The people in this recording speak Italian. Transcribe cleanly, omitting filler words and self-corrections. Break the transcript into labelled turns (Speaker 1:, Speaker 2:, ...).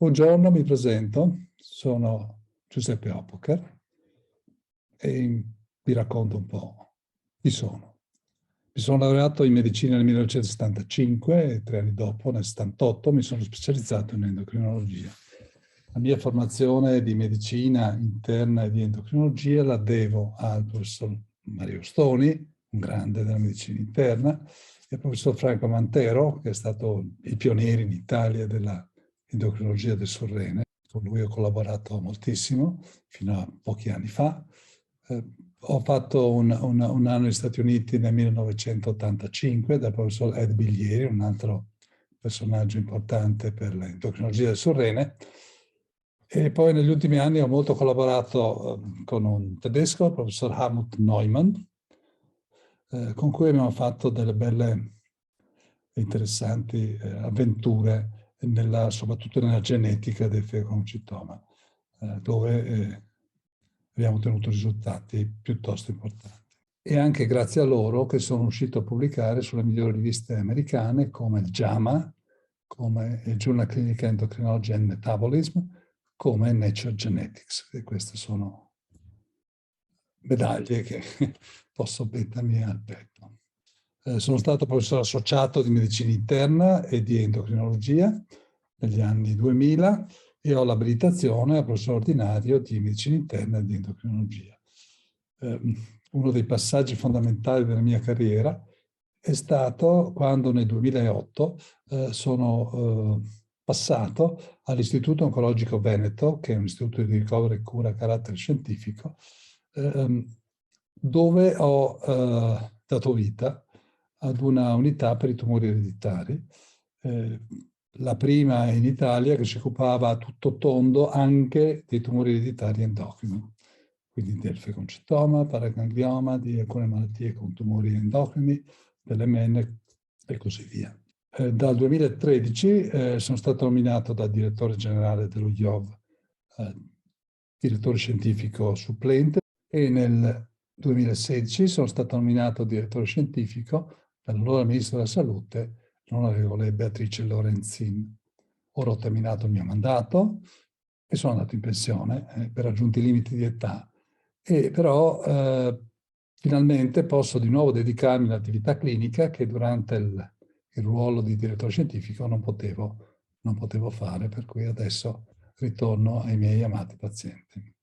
Speaker 1: Buongiorno, mi presento, sono Giuseppe Oppoker e vi racconto un po' chi sono. Mi sono laureato in medicina nel 1975 e 3 anni dopo, nel 78, mi sono specializzato in endocrinologia. La mia formazione di medicina interna e di endocrinologia la devo al professor Mario Stoni, un grande della medicina interna, e al professor Franco Mantero, che è stato il pioniere in Italia della endocrinologia del surrene. Con lui ho collaborato moltissimo, fino a pochi anni fa. Ho fatto un anno negli Stati Uniti nel 1985 dal professor Ed Biglieri, un altro personaggio importante per l'endocrinologia del surrene. E poi negli ultimi anni ho molto collaborato con un tedesco, il professor Helmut Neumann, con cui abbiamo fatto delle belle e interessanti avventure soprattutto nella genetica del fecondicitoma, dove abbiamo ottenuto risultati piuttosto importanti. E anche grazie a loro che sono riuscito a pubblicare sulle migliori riviste americane come il JAMA, come il Journal Clinical Endocrinology and Metabolism, come Nature Genetics. E queste sono medaglie che posso mettermi al petto. Sono stato professore associato di medicina interna e di endocrinologia negli anni 2000 e ho l'abilitazione a professore ordinario di medicina interna e di endocrinologia. Uno dei passaggi fondamentali della mia carriera è stato quando nel 2008 sono passato all'Istituto Oncologico Veneto, che è un istituto di ricovero e cura a carattere scientifico, dove ho dato vita ad una unità per i tumori ereditari, la prima in Italia che si occupava a tutto tondo anche dei tumori ereditari endocrini, quindi del fecondicitoma, paraganglioma, di alcune malattie con tumori endocrini, delle menne e così via. Dal 2013 sono stato nominato da direttore generale dello IOV, direttore scientifico supplente, e nel 2016 sono stato nominato direttore scientifico dall'allora Ministro della Salute, l'onorevole Beatrice Lorenzin. Ora ho terminato il mio mandato e sono andato in pensione per raggiunti i limiti di età. Però finalmente posso di nuovo dedicarmi all'attività clinica che durante il ruolo di direttore scientifico non potevo fare, per cui adesso ritorno ai miei amati pazienti.